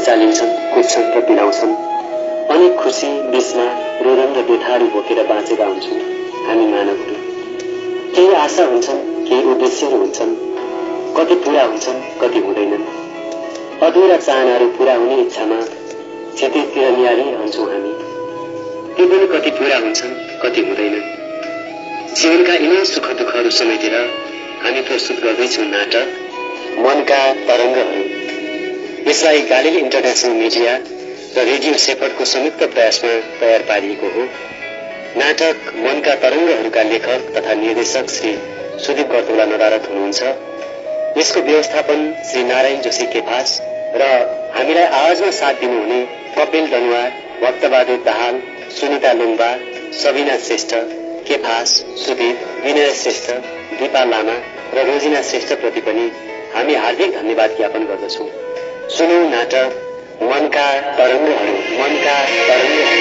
चालिन्छन्, कुद्छन् र पिलाउँछन्। अनेक खुसी बिचमा रोदन र बेथारी बोकेर बाँचेका हुन्छौँ हामी मानवहरू। केही आशा हुन्छन्, केही उद्देश्यहरू हुन्छन्, कति पूरा हुन्छन्, कति हुँदैनन्। अधुरा चाहनाहरू पूरा हुने इच्छामा क्षतितिर निहालिरहन्छौँ हामी। ती पनि कति पूरा हुन्छन्, कति हुँदैनन्। जीवनका यिनै सुख दुःखहरू समेटेर हामी प्रस्तुत गर्दैछौँ नाटक मनका तरङ्गहरू। यसलाई ग्यालेरी इन्टरनेसनल मिडिया र रेडियो सेपर्टको संयुक्त प्रयासमा तयार पारिएको हो। नाटक मनका तरङ्गहरूका लेखक तथा निर्देशक श्री सुदीप गर्तौला नदारत हुनुहुन्छ। यसको व्यवस्थापन श्री नारायण जोशी केफास र हामीलाई आवाजमा साथ दिनुहुने कपिल दनुवार, भक्तबहादुर दाहाल, सुनिता लुम्बा, सबिना श्रेष्ठ, केफास, सुदीप, विनय श्रेष्ठ, दीपा लामा र रोजिना श्रेष्ठप्रति पनि हामी हार्दिक धन्यवाद ज्ञापन गर्दछौँ। सुनौ नाटक मनका तरङ्गहरू। मनका तरङ्गहरू।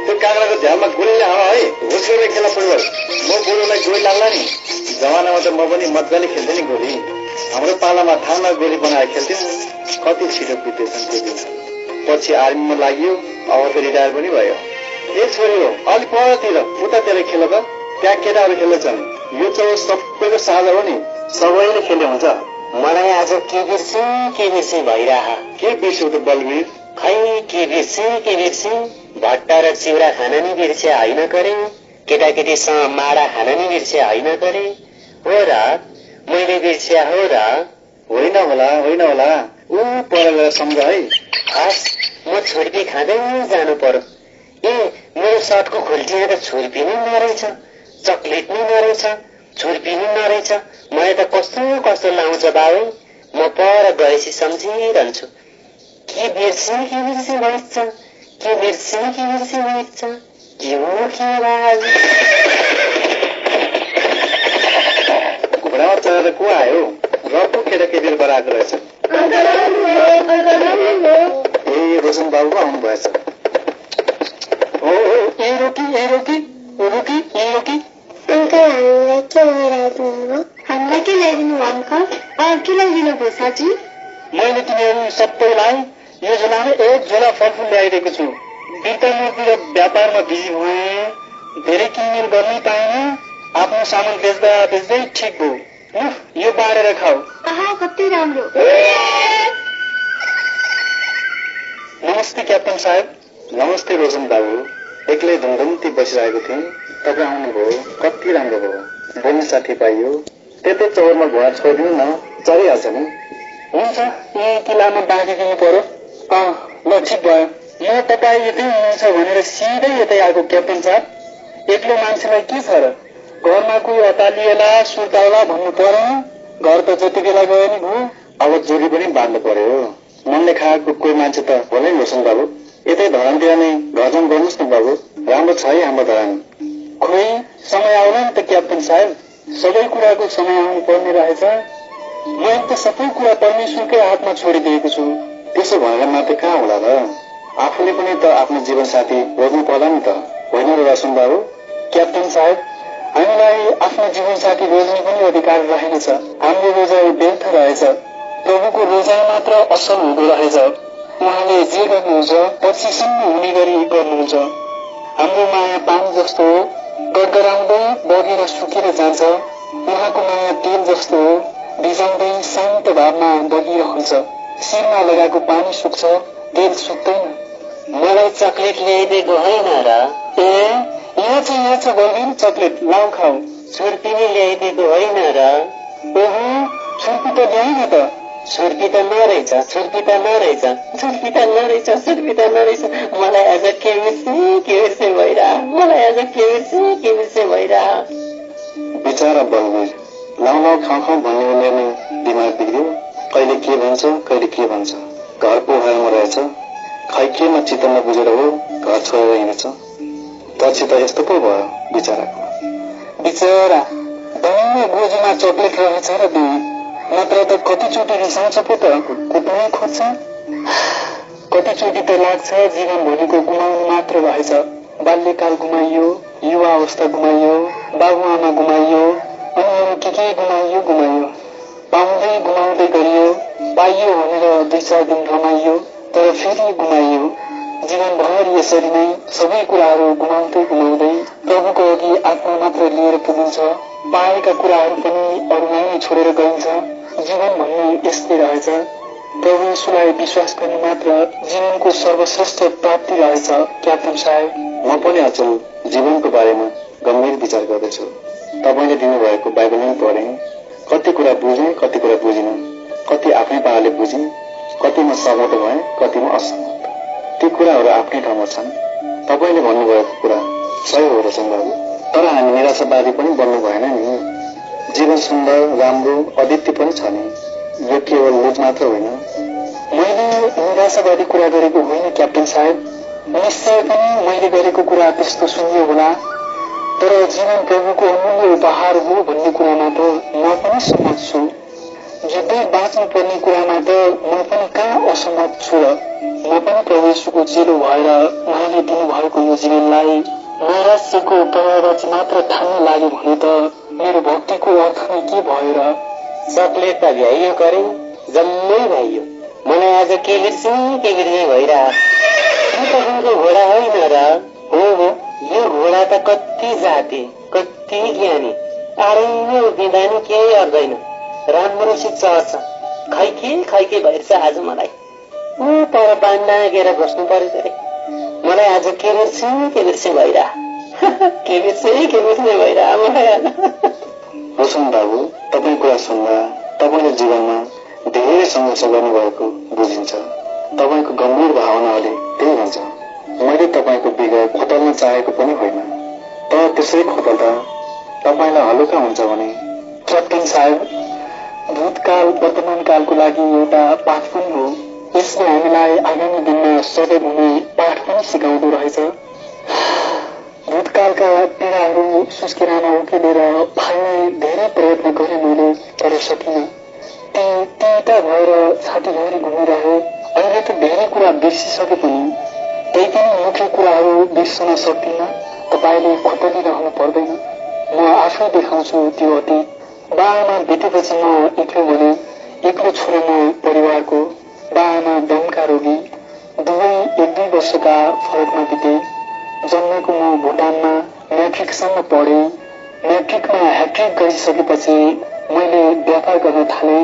त्यो काँक्राको झ्यालमा गोली हावा है, होस गरेर खेला फुटबल। म बुढोलाई गोली लाग्ला नि। जमानामा त म पनि मजाले खेल्थेँ नि गोली। हाम्रो पालामा थाना गोली बनाएर खेल्थ्यौँ। कति छिटो बितेछन् त्यो दिन। पछि आर्मीमा लाग्यो, अब त रिटायर पनि भयो। ए छोरी हो, अलिक परतिर उतातिर खेल त, त्यहाँ केटाहरू खेल्छन्। यो चाहिँ सबैको साझा हो नि, सबैले खेल्ने हुन्छ। मलाई आज के बिर्से भइरह। के बिर्स्यौ त बलवीर? खै के बिर्से भट्टा र चिउरा खान नि बिर्से होइन करे, केटाकेटीसँग माडा खान नि बिर्से होइन करे। हो र, मैले बिर्स्या हो र? होइन होला ऊ पर सम्झ है। खास म छुर्पी खाँदै जानु पर्यो। ए मेरो सर्टको खोल्टीमा त छुर्पी नै नरहेछ, चक्लेट नै नरहेछ, छुर्पी नै नरहेछ। मलाई त कस्तो लाउँछ बाबु। म पर गएपछि सम्झिरहन्छु। के बिर्से भएछ, के भएछ, के हो के आवाज? घोडामा चढेर को आयो? रक्को केटाकेटीले बनाएको रहेछ। ए रोशन बाबु आउनु भएछ। ओ ए रोकी अंकल हामीलाई के ल्याइदिनु हो? हामीलाई के ल्याइदिनु हो अंकल? के ल्याइदिनु भयो साथी? मैले तिनीहरू सबैलाई यो झोलामा एक झोला फलफुल ल्याइदिएको छु। बिर्ता मूर्ति र व्यापारमा बिजी भए, धेरै किनमेल गर्नै पाएन। आफ्नो सामान बेच्दै ठिक भयो। यो बाँडेर खाऊ। आहा कति राम्रो। नमस्ते क्याप्टन साहेब। नमस्ते रोशन बाबु। एक्लै धुमधुम्ती बसिरहेको थिएँ, तपाईँ आउनुभयो, कति राम्रो भयो। बोल्ने साथी पाइयो। त्यतै चौरमा घोडा छोडिदिनु न, चलिहाल्छ नि। हुन्छ, यही किल्लामा बाँधिदिनु पर्यो। ल ठिक भयो। म तपाईँ यतै हुनुहुन्छ भनेर सिधै यतै आएको क्याप्टन साहब। एक्लो मान्छेलाई के छ र? घरमा कोही अतालिएला सुर्ताउला भन्नु परेन। घर त जति बेला गयो नि भयो। अब जोडी पनि बाँध्नु पर्यो। मनले खाएको कोही मान्छे त होला नि रोशन बाबु। यतै धरानतिर नै घरजम गर्नुहोस् न बाबु। राम्रो छ है हाम्रो धरान। खोइ समय आउला नि त क्याप्टन साहेब। सबै कुराको समय आउनु पर्ने रहेछ। मैले त सबै कुरा परमेश्वरकै हातमा छोडिदिएको छु। त्यसो भनेर मात्रै कहाँ होला र? आफूले पनि त आफ्नो जीवन साथी रोज्नु पर्ला नि त, होइन र रोशन बाबु? क्याप्टन साहेब, हामीलाई आफ्नो जीवन साथी रोज्ने पनि अधिकार रहेछ। हाम्रो रोजाइ व्यर्थ रहेछ। प्रभुको रोजाइ मात्र असल हुँदो रहेछ। उहाँले जे गर्नुहुन्छ पछिसम्म हुने गरी गर्नुहुन्छ। हाम्रो माया पानी जस्तो हो, गडगडाउँदै बगेर सुकेर जान्छ। उहाँको माया तेल जस्तो हो, भिजाउँदै शान्त भावमा बगिरहन्छ। शिरमा लगाएको पानी सुक्छ, तेल सुक्दैन। मलाई चकलेट ल्याइदिएको होइन र? यहाँ छ बलवीर चकलेट, लाउ खाऊ। छुर्पी नै ल्याइदिएको होइन र? ओहो छुर्पी त ल्याइन त। छुर्पी त नरहेछ। मलाई आज के बिर्से भइरह। बिचारा बलवीर, लाउ खाऊ भन्ने उमेर नै दिमाग बिग्रियो। कहिले के भन्छ। घर पोखरमा रहेछ। खै केमा चित्त नबुझेर हो घर छोडेर हिँडेछ। पछि त यस्तो पो भयो बिचाराको। बिचारा दही गोजीमा चकलेट रहेछ र दुई, नत्र त कतिचोटि रिसाउँछ पो त, कुट्नै खोज्छ। कतिचोटि त लाग्छ जीवनभरिको गुमाउनु मात्र रहेछ। बाल्यकाल गुमाइयो, युवा अवस्था गुमाइयो, बाबुआमा गुमाइयो, अनि के गुमाइयो। पाउँदै गुमाउँदै गरी पाइयो भनेर 2-4 दिन रमाइयो, तर फेरि गुमाइयो। जीवनभर यसरी नै सबै कुराहरू गुमाउँदै गुमाउँदै प्रभुको अघि आत्मा मात्र लिएर पुगिन्छ। पाएका कुराहरू पनि अरूलाई नै छोडेर गइन्छ। जीवन भन्ने यस्तै रहेछ। प्रभु यीशुलाई विश्वास गर्नु मात्र जीवनको सर्वश्रेष्ठ प्राप्ति रहेछ। क्याप्टन साहेब, म पनि अचल जीवनको बारेमा गम्भीर विचार गर्दैछु। तपाईँले दिनुभएको बाइबल नै पढेँ। कति कुरा बुझेँ, कति कुरा बुझिनँ। कति आफ्नै पाराले बुझेँ, कतिमा सहमत भएँ, कतिमा असहमत। ती कुराहरू आफ्नै ठाउँमा छन्। तपाईँले भन्नुभएको कुरा सही हो रचन बाबु, तर हामी निराशावादी पनि बन्नु भएन नि। जीवन सुन्दर, राम्रो, अद्वितीय पनि छ नि। यो केवल लुज मात्र होइन। मैले निराशावादी कुरा गरेको होइन क्याप्टन साहेब। निश्चय पनि मैले गरेको कुरा त्यस्तो सुनियो होला, तर जीवन प्रभुको अमूल्य उपहार हो भन्ने कुरामा त म पनि सहमत छु। जित्दै बाँच्नु पर्ने कुरामा त म पनि कहाँ असहमत छु र। म पनि प्रभु येशूको चेलो भएर उहाँले दिनुभएको यो जीवनलाई नैराश्यको प्रभावबाट मात्र ठान्न लाग्यो भने त मेरो भक्तिको अर्थ नै के भयो र। सबले त भ्याइयो गरे, जम्मै भइयो। मलाई आज के बिर्सिँ भइरह। यो तपाईँको घोडा होइन र? हो, यो घोडा त कति जाति, कति ज्ञानी, आडैमा उभिँदा नि केही अर्दैन। राम्रोसित चर्छ। खैके भइरहेछ आज मलाई। पर बान्ना गएर बस्नु पर्यो अरे। मलाई आज के बिर्सिँ भइरह। के बिर्सिँ भइरह मलाई आज। रोशन बाबु, तपाईँ कुरा सुन्दा तपाईँले जीवनमा धेरै सङ्घर्ष गर्नुभएको बुझिन्छ। तपाईँको गम्भीर भावनाले त्यही भन्छ। मैले तपाईँको विजय खोतल्न चाहेको पनि होइन, तर त्यसै खोतल्दा तपाईँलाई हलुका हुन्छ भने। क्याप्टन साहेब, भूतकाल वर्तमान कालको लागि एउटा पाठ पनि हो। यसले हामीलाई आगामी दिनमा सजग हुने पाठ पनि सिकाउँदो रहेछ। भूतकालका पीडाहरू सुस्केरामा उकेलेर फाल्ने धेरै प्रयत्न गरेँ मैले, तर सकिनँ। तीता भएर छातीभरि घुमिरहे। अहिले त धेरै कुरा बिर्सिसके पनि त्यही पनि मुख्य कुराहरू बिर्सन सक्दिनँ। तपाईँले खोतलिरहनु पर्दैन। म आफै देखाउँछु त्यो अतीत। बाआमा बितेपछि म एक्लो बने। एक्लो छोरे म परिवारको। बाआमा दमका रोगी। दुवै 1-2 वर्षका फरकमा बिते। जन्मेको म भुटानमा म्याट्रिकसम्म पढेँ। म्याट्रिकमा ह्याट्रिक गरिसकेपछि मैले व्यापार गर्न थालेँ।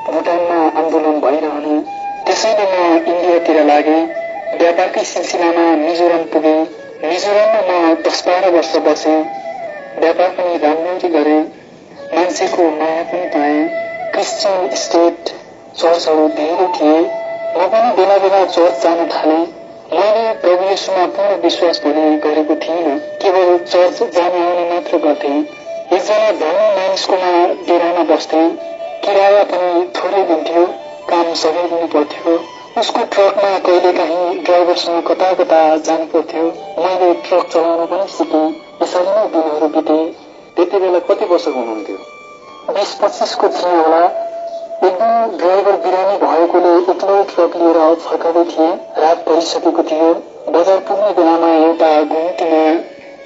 भुटानमा आन्दोलन भइरहने, त्यसैले म इन्डियातिर लागेँ। व्यापारकै सिलसिलामा मिजोरम पुगेँ। मिजोरममा म 10-12 वर्ष बसेँ। व्यापार पनि राम्ररी गरेँ। मान्छेको माया पनि पाएँ। क्रिस्चियन स्टेट चर्चहरू धेरै थिए। म पनि बेला बेला चर्च जान थालेँ। मैले प्रभु येशूमा पूर्ण विश्वास भने गरेको थिइनँ, केवल चर्च जाने आउने मात्र गर्थेँ। एकजना धनी मानिसकोमा डेरामा बस्थेँ। किराया पनि थोरै दिन्थ्यो, काम सबै दिनु पर्थ्यो। उसको ट्रकमा कहिलेकाहीँ ड्राइभरसँग कता कता जानु पर्थ्यो। मैले ट्रक चलाउन पनि सिकेँ। यसरी नै दिनहरू बिते। त्यति बेला कति वर्षको हुनुहुन्थ्यो? 20-25 को थिएँ होला। एक दिन ड्राइभर बिरामी भएकोले एक्लै ट्रक लिएर फर्काउँदै थिएँ। रात परिसकेको थियो। बजार पुग्ने बेलामा एउटा घुम्तीमा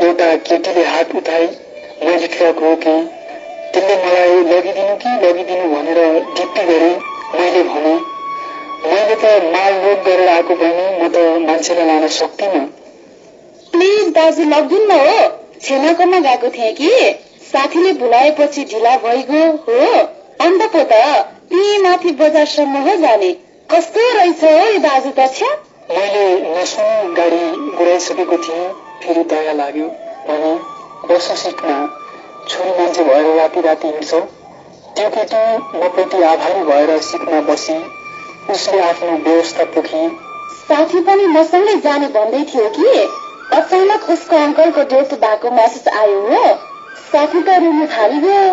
एउटा केटीले हात उठाए। मैले ट्रक रोकेँ। त्यसले मलाई लगिदिनु भनेर डिप्टी गरे। मैले भने, मैले त माल लोड गरेर आएको बहिनी, म त मान्छेलाई लान सक्दिनँ। प्लिज दाजु लगिदिनु हो, छेनाकोमा गएको थिएँ कि साथीले बोलाएपछि ढिला भइगयो हो। अन्त पो त त्यही माथि बजारसम्म हो जाने। कस्तो रहेछ हो यो दाजु त छ्या। मैले नसुनी गाडी गुडाइसकेको थिएँ। फेरि दया लाग्यो भने, बस सिटमा छोरी मान्छे भएर राति हिँड्छौ। त्यो केटी मप्रति आभारी भएर सिटमा बसी। उसले आफ्नो व्यवस्था पोखी। साथी पनि मसँगै जाने भन्दै थियो कि अचानक उसको अङ्कलको डेथ भएको मेसेज आयो हो। साथी त रुनु थालिगयो।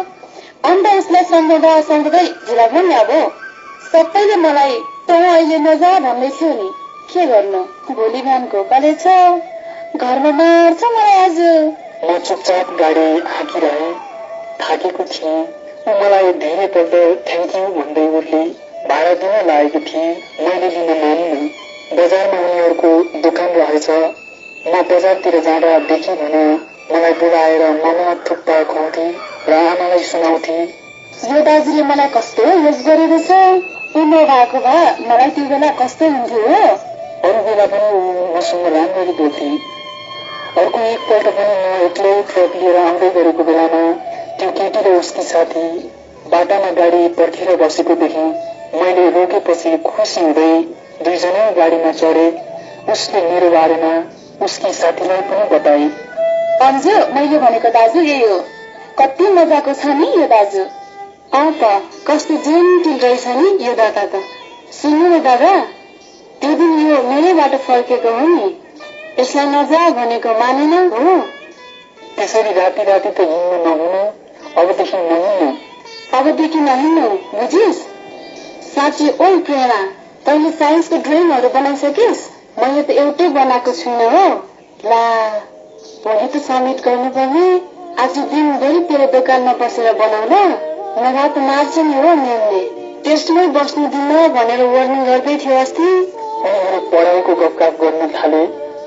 अन्त उसलाई सम्झँदै ढिला भयो नि। अब सबैले मलाई तँ अहिले नजा भन्दै थियो नि, के गर्नु, भोलि बिहान घोकाले छ, घरमा मार्छ मलाई आज। म चुपचाप गाडी हाँकिरहेँ। थाकेको थिएँ। ऊ मलाई धेरैपल्ट थ्याङ्क यू भन्दै उठले। भाडा दिन लागेको थिएँ। मैले लिन मानिनँ। बजारमा उनीहरूको दोकान रहेछ। म बजारतिर जाँदा देखेँ भने मलाई बोलाएर ममा थुक्पा खुवाउँथे र आमालाई सुनाउँथे। यो दाजुले मलाई कस्तो हेल्प गरेको छ, ऊ नभएको भए मलाई त्यो बेला कस्तो हुन्थ्यो हो। अरू बेला पनि मसँग राम्ररी बोल्थे। अर्को एकपल्ट पनि म एक्लै ट्रक लिएर आउँदै गरेको बेलामा त्यो केटी र उसकी साथी बाटामा गाडी पर्खेर बसेको देखेँ। मैले रोकेपछि खुसी हुँदै दुईजनै गाडीमा चढे। उसले मेरो बारेमा उसकी साथीलाई पनि बताए। अन्जु, मैले भनेको दाजु यही हो। कति मजाको छ नि यो दाजु। कस्तो जेन्टिल रहेछ नि यो दादा त। सुन्नु न दादा, त्यो दिन यो मेरैबाट फर्केको हो नि, यसलाई नजा भनेको मानेन हो। त्यसरी राति राति त हिँड्नु नहुनु, अबदेखि नहिँड्नु, बुझिस्? साँच्ची ओइ प्रेरणा, तैँले साइन्सको ड्रइङहरू बनाइसकिस्? मैले त एउटै बनाएको छुइनँ हो। ला, भोलि त सब्मिट गर्नुपर्ने। आज दिनभरि तेरो दोकानमा बसेर बनाउला, नभए त मार्छ नि हो म्यामले। टेस्टमै बस्नु दिन्न भनेर वार्निङ गर्दै थियो अस्ति। उनीहरू पढाइको गफगाफ गर्न थाले।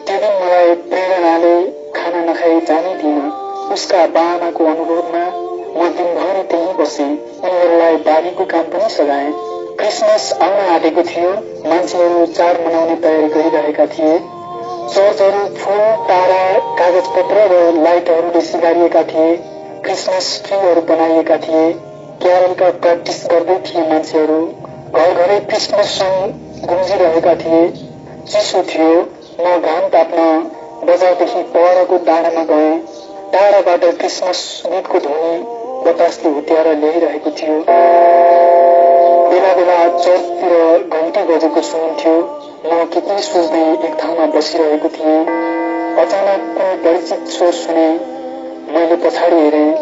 त्यो दिन मलाई प्रेरणाले खाना नखाई जानै दिएन। उसका बाआमाको अनुरोधमा म दिनभरि त्यहीँ बसेँ। उनीहरूलाई बारीको काम पनि सघाएँ। क्रिसमस आउन आँटेको थियो। मान्छेहरू चाड मनाउने तयारी गरिरहेका थिए। चर्चहरू फुल, तारा, कागज पत्र र लाइटहरूले सिगारिएका थिए। क्रिसमस ट्रीहरू बनाइएका थिए। क्यारलका प्र्याक्टिस गर्दै थिए मान्छेहरू। घर घरै क्रिसमस सङ गुन्जिरहेका थिए। चिसो थियो। म घाम ताप्न बजारदेखि परको डाँडामा गएँ। टाढाबाट क्रिसमस गीतको ध्वनि बतासले हुत्याएर ल्याइरहेको थियो। बेला बेला चर्चतिर घन्टी बजेको सुनिन्थ्यो। म के सोच्दै एक ठाउँमा बसिरहेको थिएँ। अचानक कुनै परिचित स्वर सुने। मैले पछाडि हेरेँ,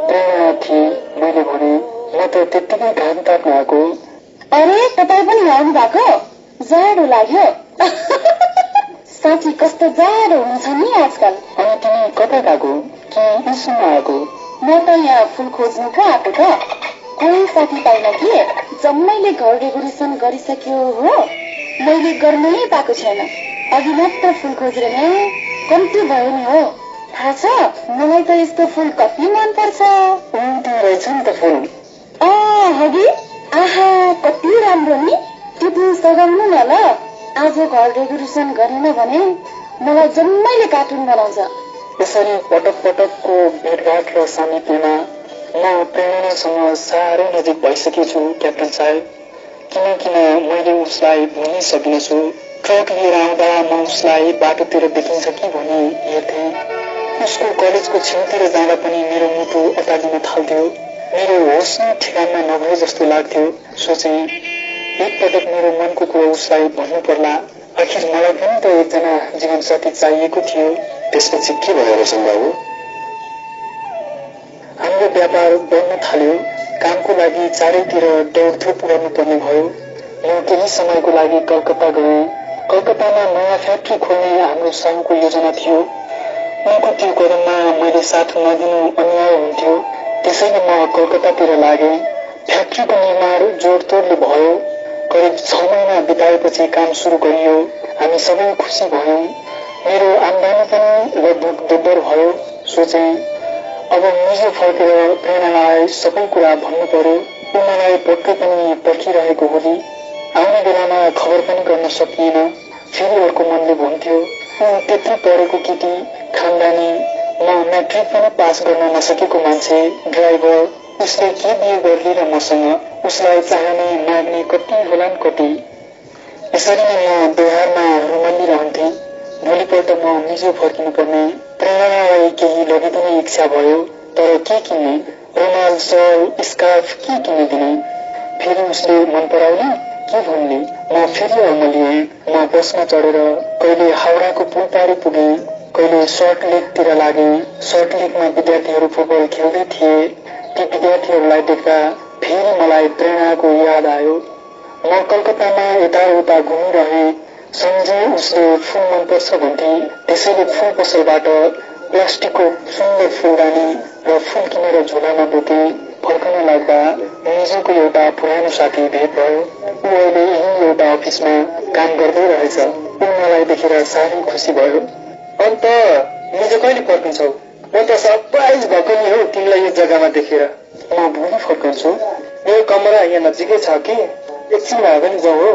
प्रेरणा थिए। मैले भने, म त त्यत्तिकै घाम ताप्न आएको। अरे, तपाईँ पनि आउनु भएको? जाडो लाग्यो। साँच्ची कस्तो जाडो हुन्छ नि आजकल। अनि तिमी कता गएको कि इस्मा आएको? म त यहाँ फुल खोज्नु पो आएको त। कोही साथी पाइन कि जम्मैले घर डेकोरेसन गरिसक्यो हो। मैले गर्नै पाएको छैन। अघि मात्र फुल खोजेर ल्याएँ, कम्ती भयो नि हो। थाहा छ, मलाई त यस्तो फुल कति मनपर्छ। रहेछ नि त फुल। हगि, आहा कति राम्रो नि। त्यो दिन सघाउनु न ल। आज घर डेकोरेसन गरेन भने मलाई जम्मैले कार्टुन बनाउँछ। यसरी पटक पटकको भेटघाट र सामिप्यमा म प्रेरणासँग साह्रै नजिक भइसकेछु क्याप्टन साहेब। किन मैले उसलाई भुल्नै सकिनेछु। ट्रक लिएर आउँदा म उसलाई बाटोतिर देखिन्छ कि भनी हेर्थेँ। उसको कलेजको छेउतिर जाँदा पनि मेरो मुटु अतालिन थाल्थ्यो। मेरो होस नै ठेगानमा नभए जस्तो लाग्थ्यो। सोचेँ, एकपटक मेरो मनको कुरा उसलाई भन्नु पर्ला। आखिर मलाई पनि त एकजना जीवनसाथी चाहिएको थियो। त्यसपछि के भयो रोशन बाबु? हाम्रो व्यापार बढ्न थाल्यो। कामको लागि चारैतिर दौडधुप पुर्याउनु पर्ने भयो। म केही समयको लागि कलकत्ता गएँ। कलकत्तामा नयाँ फ्याक्ट्री खोल्ने हाम्रो साहुको योजना थियो। उनको त्यो कदममा मैले साथ नदिनु अन्याय हुन्थ्यो। त्यसैले म कलकत्तातिर लागेँ। फ्याक्ट्रीको निर्माण जोडतोडले भयो। करिब 6 महिना बिताएपछि काम सुरु गरियो। हामी सबै खुसी भयौँ। मेरो आम्दानी पनि लगभग दोब्बर भयो। सोचेँ, अब निजो फर्केर प्रेरणालाई सबै कुरा भन्नु पर्यो। ऊ मलाई पक्कै पनि पर्खिरहेको होली। आउने बेलामा खबर पनि गर्न सकिएन। फेरि अर्को मनले भन्थ्यो, ऊ त्यत्रो पढेको केटी, खानदानी, म म्याट्रिक पनि पास गर्न नसकेको मान्छे, ड्राइभर, उसले के बिहे गर्ली र मसँग? उसलाई चाहने माग्ने कति होलान् कति। यसरी नै म व्यवहारमा रुमल्लिरहन्थेँ। भोलिपल्ट म निजो फर्किनु पर्ने। प्रेरणालाई केही लगिदिने इच्छा भयो, तर के किन्ने? रुमाल, सल, स्कार्फ के किनिदिने? फेरि उसले मन पराउने के भन्ने? म फेरि अल्मलिएँ। म बसमा चढेर कहिले हाउडाको पुलपारी पुगेँ, कहिले सर्ट लेकतिर लागेँ। सर्ट लेकमा विद्यार्थीहरू फुटबल खेल्दै थिए। ती विद्यार्थीहरूलाई देख्दा फेरि मलाई प्रेरणाको याद आयो। म कलकत्तामा यताउता घुमिरहेँ। सम्झे उसले फुल मनपर्छ भन्थे। त्यसैले फुल पसलबाट प्लास्टिकको सुन्दर फुलदानी र फुल किनेर झोलामा बोकेँ। फर्कन लाग्दा निजोको एउटा पुरानो साथी भेट भयो। ऊ अहिले यही एउटा अफिसमा काम गर्दै रहेछ। ऊ मलाई देखेर साह्रै खुसी भयो। अन्त निजो कहिले फर्किन्छौ? म त सरप्राइज भएको नि हो तिमीलाई यो जग्गामा देखेर। म भोलि फर्कन्छु। मेरो कमरा यहाँ नजिकै छ कि, एकछिन भए पनि जाउँ हो।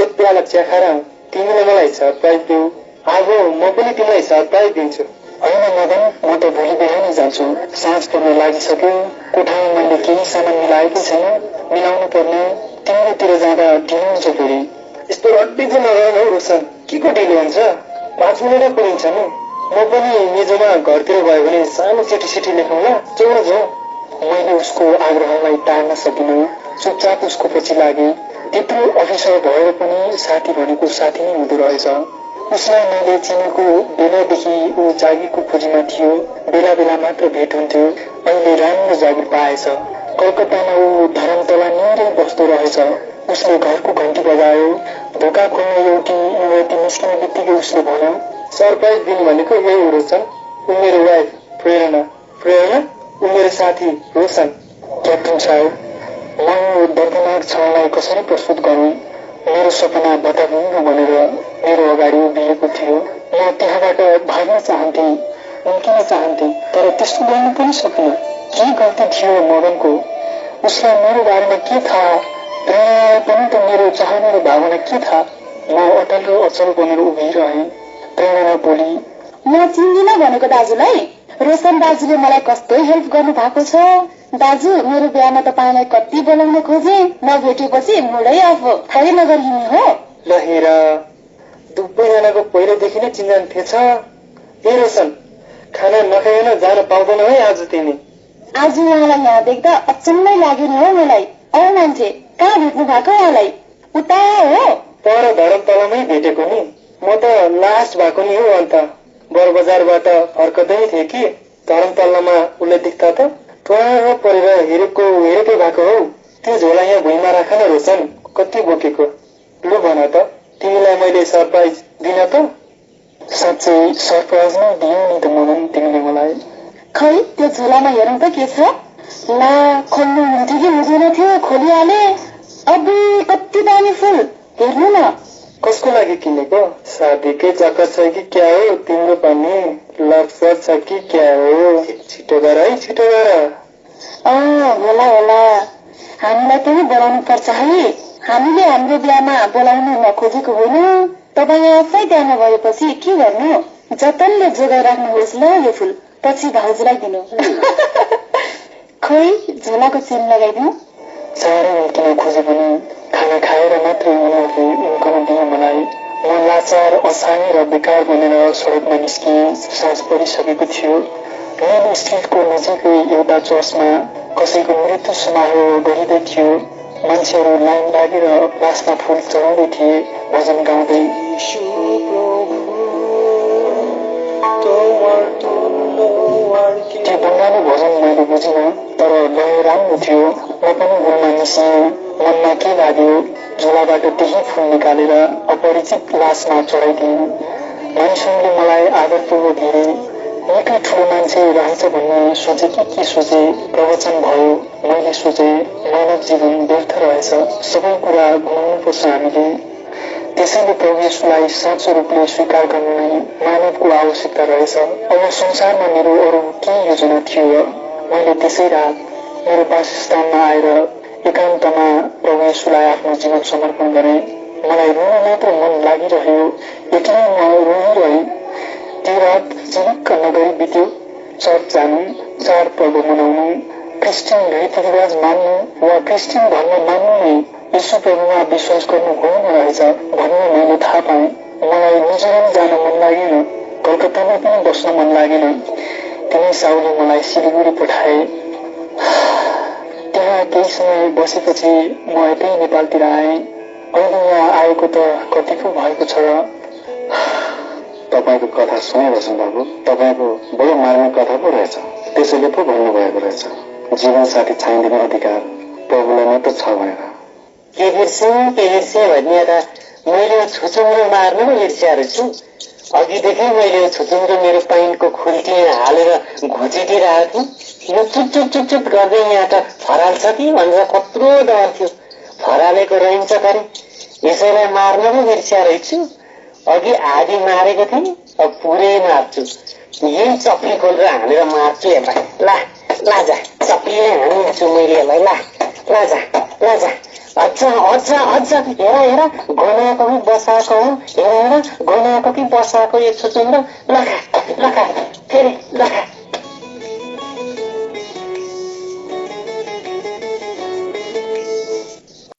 एक प्याला चिया खाएर तिमीले मलाई सरप्राइज देऊ। आगो म पनि तिमीलाई सरप्राइज दिन्छु। होइन मदन, म त भोलि बिहानै जान्छु। साँझ पर्न लागिसक्यो। कोठामा मैले केही सामान मिलाएकै छैन, मिलाउनु पर्ने। तिमीतिर जाँदा ढिलो हुन्छ फेरि। यस्तो रड्डी चाहिँ नगर्नु हौ रोशन, के को ढिलो हुन्छ? 5 मिनटै पुगिन्छ नि। म पनि मेजोमा घरतिर गयो भने सानो चिठी लेखौँ ल, चौर जाउँ। मैले उसको आग्रहलाई टार्न सकिनँ। चुपचाप उसको पछि लागे। त्यत्रो अफिसर भएर पनि साथी भनेको साथी नै हुँदो रहेछ। उसलाई मैले चिनेको बेलादेखि ऊ जागिरको खोजीमा थियो। बेला बेला मात्र भेट हुन्थ्यो। अहिले राम्रो जागिर पाएछ। कलकत्तामा ऊ धरमतला निरै बस्दो रहेछ। उसले घरको घन्टी बजायो। ढोका खोल्ने एउटी युवती निस्किने बित्तिकै उसले भन्यो, सरप्राइज दिनु भनेको यही हो रोशन। ऊ मेरो वाइफ प्रेरणा। प्रेरणा ऊ मेरो साथी रोशन। क्याप्टन साहब, म यो दर्दनाक क्षणलाई कसरी प्रस्तुत गरौँ? मेरो सपना बदाबुङ्गो बनेर मेरो अगाडि उभिएको थियो। म त्यहाँबाट भाग्न चाहन्थे, उम्किन चाहन्थे, तर त्यस्तो गर्नु पनि सकिनँ। के गल्ती थियो मदनको? उसलाई मेरो बारेमा के थाहा? प्रेरणालाई पनि त मेरो चाहना र भावना के थाहा? म अटल र अचल बनेर उभिरहेँ। प्रेरणा बोली, म चिन्दिनँ भनेको दाजुलाई। रोशन दाजुले मलाई कस्तो हेल्प गर्नु भएको छ। दाजु, मेरो बिहामा तपाईँलाई कति बोलाउन खोजे, नभेटेपछि मुडै अफ थाहै नगरी हिँड्ने हो। ल हेर, दुवैजनाको पहिलेदेखि नै चिन्जान थिएछ। हे रोशन, खाना नखाइकन जान पाउँदैन है आज तिमी? आज उहाँलाई यहाँ देख्दा अचम्मै लाग्यो नि हो मलाई। औ मान्छे, कहाँ भेट्नु भएको उहाँलाई? उता हो? पर धरमतलामै भेटेको नि। म त लास्ट भएको नि हो। अन्त बरबजारबाट फर्कदै थिएँ कि धरमतलामा उसले देख्दा त ट्वाँ परेर हेरेकै भएको हौ। त्यो झोला यहाँ भुइँमा राख न रोशन, कति बोकेको। लु भन त, तिमीलाई मैले सरप्राइज दिन त? साँच्चै सरप्राइज नै दियौ नि त मदन तिमीले मलाई। खै त्यो झोलामा हेरौँ त के छ। ला, खोल्नु हुन्थ्यो कि हुँदैन थियो, खोलिहाले। अबु कति दामी फुल, हेर्नु न। कसको लागि किनेको? शादीकै चक्कर छ कि क्या हो तिम्रो पनि? लक्ष्य छ कि क्या हो? छिटो गर है, छिटो गर। होला होला, हामीलाई पनि बोलाउनु पर्छ है। हामीले हाम्रो बिहामा बोलाउनु नखोजेको होइन। तपाईँ आफै त्यहाँ नभएपछि के गर्नु? जतनले जोगाइ राख्नुहोस् ल यो फुल, पछि भाउजूलाई दिनु। खै झोलाको चेन लगाइदिउँ। साह्रै उम्किन खोजे पनि खाना खाएर मात्रै उनीहरूले उम्कन दिए मलाई। म लाचार, असानी र बेकार बनेर सडकमा निस्किएँ। साँझ परिसकेको थियो। मेन स्ट्रिटको नजिकै एउटा चर्चमा कसैको मृत्यु समारोह गरिँदै थियो। मान्छेहरू लाइन लागेर लासमा फुल चढाउँदै थिए, भजन गाउँदै। त्यो बङ्गाली भजन मैले बुझिनँ, तर लय राम्रो थियो। म पनि गुणमा मिसिएँ। मनमा के लाग्यो, झोलाबाट त्यही फुल निकालेर अपरिचित लासमा चढाइदिएँ। मानिसहरूले मलाई आदरपूर्वक हेरे। निकै ठुलो मान्छे रहेछ भन्ने सोचे के सोचे, प्रवचन भयो। मैले सोचे मानव जीवन व्यर्थ रहेछ, सबै कुरा गुमाउनुपर्छ हामीले। त्यसैले प्रभु येशूलाई साँचो रूपले स्वीकार गर्नु नै मानवको आवश्यकता रहेछ। अब संसारमा मेरो अरू के योजना थियो र? मैले त्यसै रात मेरो वासस्थानमा आएर एकान्तमा प्रभु येशूलाई आफ्नो जीवन समर्पण गरेँ। मलाई रुन मात्र मन लागिरह्यो, एक्लै म रोइरहेँ। त्यो रात चिनिक्क नगरी बित्यो। चर्च जानु, चाडपर्व मनाउनु, क्रिस्चियन रीतिरिवाज मान्नु वा क्रिस्चियन धर्म मान्नु नै यीशु प्रभुमा विश्वास गर्नु होइन रहेछ भन्ने मैले थाहा पाएँ। मलाई मिजोरम जान मन लागेन, कलकत्तामा पनि बस्न मन लागेन। तिनै साउले मलाई सिलगढी पठाए। त्यहाँ केही समय बसेपछि म यतै नेपालतिर आएँ। अहिले यहाँ आएको त कति पो भएको छ र? तपाईँको कथा सुने रोशन बाबु, तपाईँको बडो मार्मिक कथा पो रहेछ। त्यसैले पो भन्नुभएको रहेछ जीवन साथी चाहिँदैन अधिकार प्रभुलाई मात्र छ भनेर। के बिर्से भन्ने त मैले छुचुम्रो मार्नु पो बिर्सिएर छु। अघिदेखि मैले छुचुम्रो मेरो पाइन्टको खुल्टीमा हालेर घुचिदिरहेको थिएँ। यो चुप गर्दै यहाँ त फराल्छ कि भनेर कत्रो डर थियो। फरालेको रहन्छ गरे, यसैलाई मार्नु पो बिर्सिएर छु। अघि आधी मारेको थिएँ, अब पुरै मार्छु। यही चप्री खोलेर हानेर मार्छु। हेर्दा ला जा। चप्पीले हान्छु मैले यसलाई। ला जा अझ हेर गनाएको कि बसाएको हो। हेर गनाएको कि बसाएको एक सोचौँ र लखा